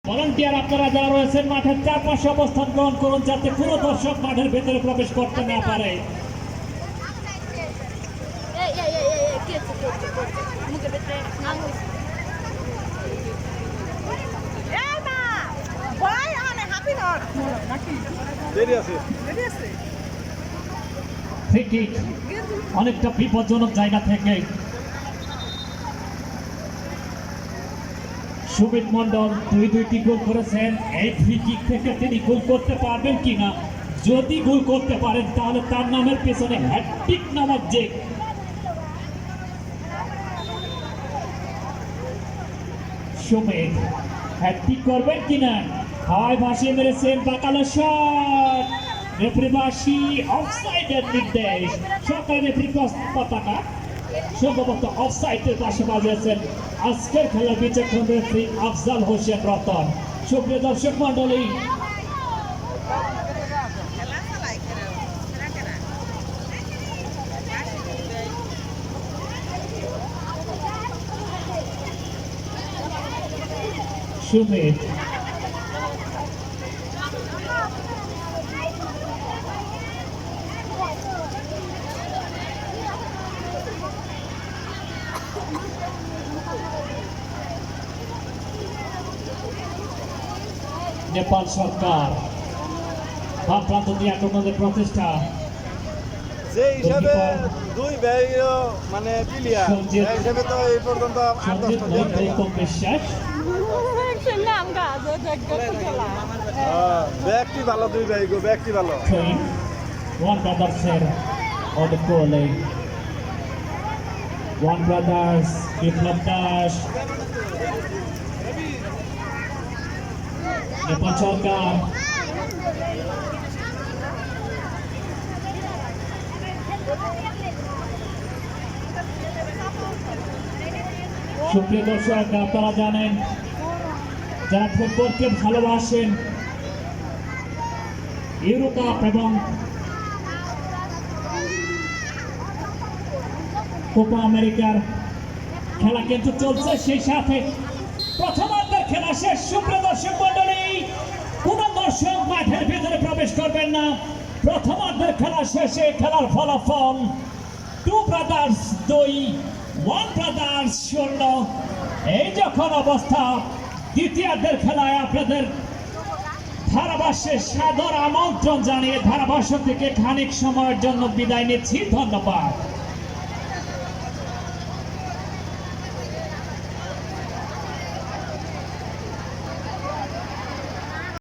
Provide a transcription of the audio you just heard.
Volunteer আপনারা যারা রয়েছেন মাঠের চারপাশে অবস্থান গ্রহণ করুন, যাতে কোনো দর্শক মাঠের ভেতরে প্রবেশ করতে না পারে। অনেকটা বিপজ্জনক জায়গা থেকে সুমিত মন্ডল দুইটি গোল করেছেন। এই ফ্রি কিক থেকে তিনি গোল করতে পারবেন কিনা, যদি গোল করতে পারেন তাহলে তার নামের পেছনে হ্যাটট্রিক নামক যে সুমিত হ্যাটট্রিক করবেন কিনা। হাওয়ায় ভাসিয়ে মেরেছেন, বাঁকালো শট, রেফারি বাঁশি, অফসাইডের নির্দেশ। সরকারি রেফারি পতাকা সম্ভবত অফসাইডের পাশে বাজিয়েছেন আজকের খেলার বিচক্ষণ রেফারি আফজাল হোসেন রতন। সুপ্রিয় দর্শক মন্ডলী, সুমিত নেপাল সরকার বাম প্রান্ত দিয়ে আক্রমণের প্রচেষ্টা, যে হিসাবে দুই ভাইও মানে প্লেয়ার হিসাবে তো এই পর্যন্ত বিশ্বাস ব্যক্তি ভালো, দুই ভাই গো ব্যক্তি ভালো। ওয়ান ব্রাদার্সের অনুকূলে ওয়ান ব্রাদার্স বিপ্লব দাস, নেপাল সরকার সুপ্রিয় দর্শক, আপনারা জানেন যারা ফুটবলকে ভালোবাসেন, ইউরো কাপ এবং কোপা আমেরিকার খেলা কিন্তু চলছে, সেই সাথে প্রথমার্ধের খেলা শেষ। সুপ্রিয় দর্শক মন্ডলী, কোন দর্শক মাঠের ভিতরে প্রবেশ করবেন না। প্রথমার্ধের খেলা শেষে খেলার ফলাফল 2 ব্রাদার্স 2, 1 ব্রাদার্স 0। এই যখন অবস্থা, দ্বিতীয়ার্ধের খেলায় আপনাদের ধারাভাষ্যে সাদর আমন্ত্রণ জানিয়ে ধারাভাষ্য থেকে খানিক সময়ের জন্য বিদায় নিচ্ছি। ধন্যবাদ।